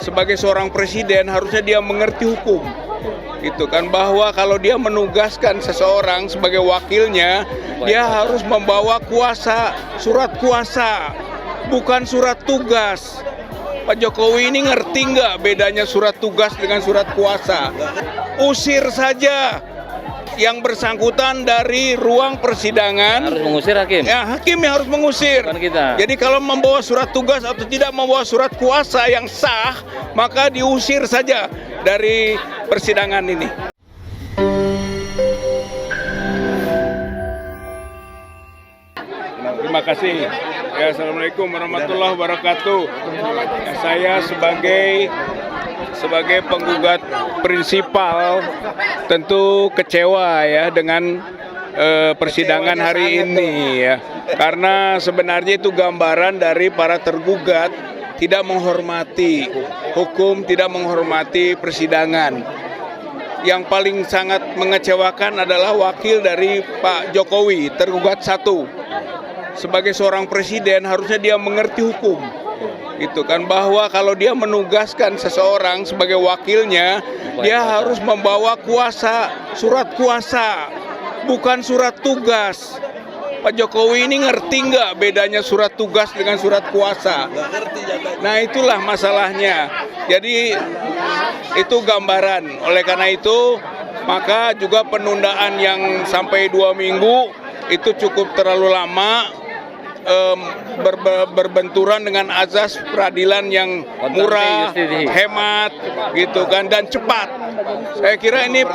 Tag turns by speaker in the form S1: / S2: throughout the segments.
S1: Sebagai seorang presiden harusnya dia mengerti hukum, gitu kan, bahwa kalau dia menugaskan seseorang sebagai wakilnya, dia harus membawa kuasa, surat kuasa, bukan surat tugas. Pak Jokowi ini ngerti nggak bedanya surat tugas dengan surat kuasa? Usir saja yang bersangkutan dari ruang persidangan.
S2: Harus mengusir hakim?
S1: Ya, hakim yang harus mengusir.
S2: Bukan kita.
S1: Jadi kalau membawa surat tugas atau tidak membawa surat kuasa yang sah, maka diusir saja dari persidangan ini. Terima kasih. Ya, Assalamualaikum warahmatullahi wabarakatuh. Ya, saya sebagai penggugat prinsipal tentu kecewa ya dengan persidangan hari ini ya, karena sebenarnya itu gambaran dari para tergugat tidak menghormati hukum, tidak menghormati persidangan. Yang paling sangat mengecewakan adalah wakil dari Pak Jokowi, tergugat satu. Sebagai seorang presiden harusnya dia mengerti hukum, gitu kan, bahwa kalau dia menugaskan seseorang sebagai wakilnya, dia harus membawa kuasa, surat kuasa, bukan surat tugas. Pak Jokowi ini ngerti nggak bedanya surat tugas dengan surat kuasa? Nah, itulah masalahnya. Jadi itu gambaran. Oleh karena itu, maka juga penundaan yang sampai 2 minggu itu cukup terlalu lama. Berbenturan dengan azas peradilan yang murah, hemat, gitu kan, dan cepat. Saya kira ini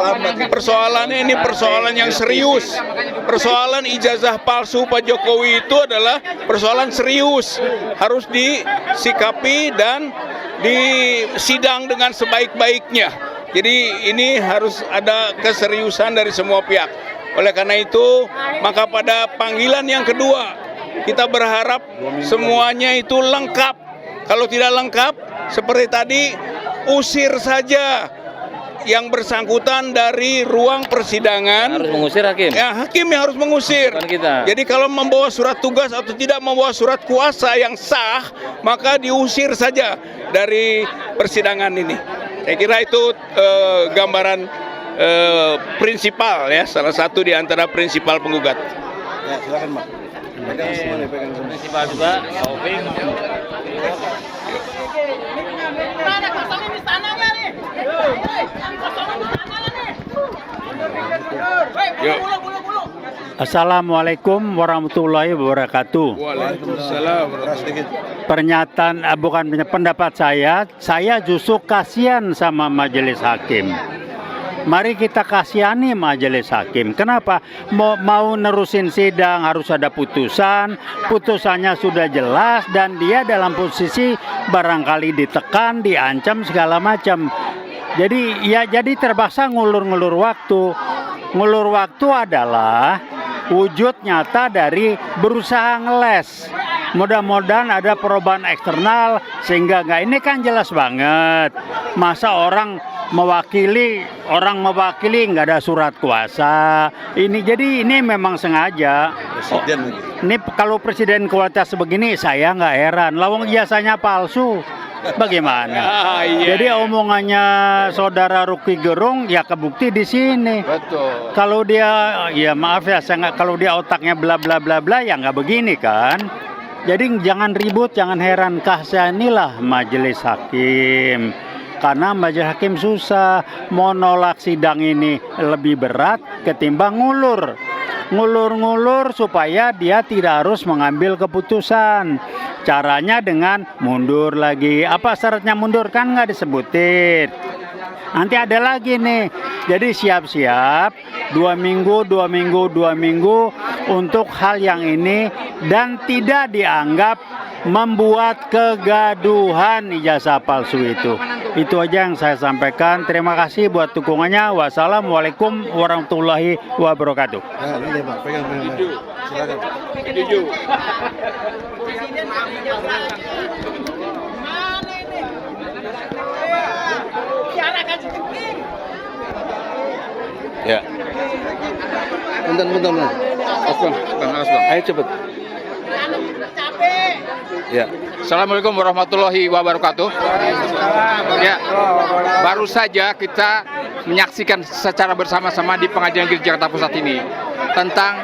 S1: persoalannya persoalan yang serius. Persoalan ijazah palsu Pak Jokowi itu adalah persoalan serius, harus disikapi dan disidang dengan sebaik-baiknya. Jadi ini harus ada keseriusan dari semua pihak. Oleh karena itu, maka pada panggilan yang kedua, kita berharap semuanya itu lengkap. Kalau tidak lengkap, seperti tadi, usir saja yang bersangkutan dari ruang persidangan.
S2: Harus mengusir hakim?
S1: Ya, hakim yang harus mengusir.
S2: Bukan kita.
S1: Jadi kalau membawa surat tugas atau tidak membawa surat kuasa yang sah, maka diusir saja dari persidangan ini. Saya kira itu gambaran prinsipal ya, salah satu di antara prinsipal penggugat.
S3: Ya, silakan, Pak.
S2: Prinsipal juga, Pak Oping.
S4: Ada kosongin di sananya nih. Kosongin di sananya nih. Bulu.
S5: Assalamualaikum warahmatullahi wabarakatuh.
S1: Waalaikumsalam.
S5: Pernyataan bukan pendapat saya justru kasihan sama majelis hakim. Mari kita kasihani majelis hakim. Kenapa? Mau nerusin sidang harus ada putusan. Putusannya sudah jelas dan dia dalam posisi barangkali ditekan, diancam segala macam. Jadi terpaksa ngulur waktu. Ngulur waktu adalah wujud nyata dari berusaha ngeles. Mudah-mudahan ada perubahan eksternal sehingga ini kan jelas banget. Masa orang mewakili nggak ada surat kuasa. Jadi ini memang sengaja. Ini kalau presiden kualitas begini saya nggak heran. Lawang jasanya palsu. Bagaimana? Jadi omongannya saudara Rocky Gerung ya kebukti di sini.
S1: Betul.
S5: Kalau dia ya maaf ya kalau dia otaknya bla bla bla bla ya nggak begini kan. Jadi jangan ribut, jangan heran, kasihanilah majelis hakim. Karena majelis hakim susah, mau nolak sidang ini lebih berat ketimbang ngulur supaya dia tidak harus mengambil keputusan. Caranya dengan mundur lagi. Apa syaratnya mundur kan nggak disebutin. Nanti ada lagi nih. Jadi siap-siap 2 minggu untuk hal yang ini dan tidak dianggap membuat kegaduhan ijazah palsu itu. Itu aja yang saya sampaikan. Terima kasih buat dukungannya. Wassalamualaikum warahmatullahi wabarakatuh.
S3: Nah, ini Pak, pegang. Silakan.
S1: Setuju.
S4: Mana ini? Biarkan sedikit.
S1: Ya.
S3: Bentar.
S1: Asbang. Ayo cepet.
S4: Capek.
S3: Ya.
S6: Assalamualaikum warahmatullahi wabarakatuh. Ya, baru saja kita menyaksikan secara bersama-sama di Pengadilan Negeri Jakarta Pusat ini tentang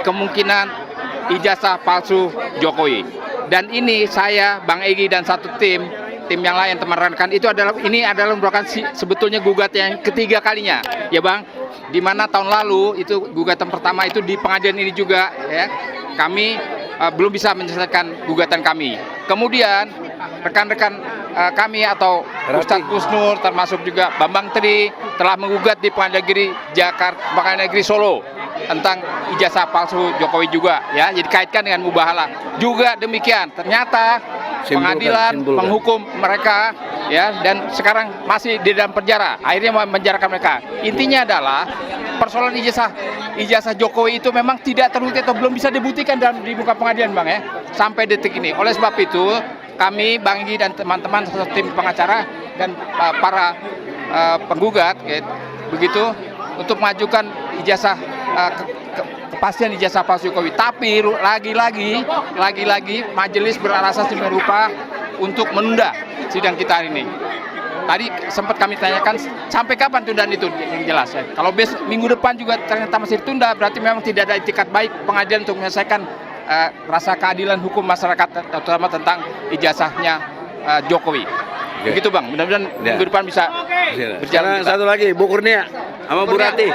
S6: kemungkinan ijazah palsu Jokowi. Dan ini saya, Bang Egy dan satu tim yang lain teman rekan itu adalah merupakan sebetulnya gugatan yang ketiga kalinya, ya Bang. Di mana tahun lalu itu gugatan pertama itu di pengadilan ini juga, ya. Kami belum bisa menyelesaikan gugatan kami. Kemudian rekan-rekan kami atau Ustadz Kusnur termasuk juga Bambang Tri telah menggugat di Pengadilan Negeri Pengadilan Negeri Solo tentang ijazah palsu Jokowi juga, ya. Jadi kaitkan dengan mubahalah. Juga demikian, ternyata pengadilan menghukum mereka, ya, dan sekarang masih di dalam penjara. Akhirnya memenjarakan mereka. Intinya adalah persoalan ijazah Jokowi itu memang tidak terbukti atau belum bisa dibuktikan di muka pengadilan, Bang, ya, sampai detik ini. Oleh sebab itu, kami Bang Egy dan teman-teman tim pengacara dan para penggugat, ya, begitu untuk mengajukan ijazah kepastian ijazah palsu Jokowi. Tapi lagi-lagi majelis beralasan sedemikian rupa untuk menunda sidang kita hari ini. Tadi sempat kami tanyakan sampai kapan tundaan itu yang jelas, ya. Kalau minggu depan juga ternyata masih ditunda, berarti memang tidak ada itikat baik pengadilan untuk menyelesaikan rasa keadilan hukum masyarakat, terutama tentang ijazahnya Jokowi. Begitu Bang, mudah-mudahan minggu depan bisa berjalan.
S3: Satu lagi, Bu Kurnia sama Bu Rati.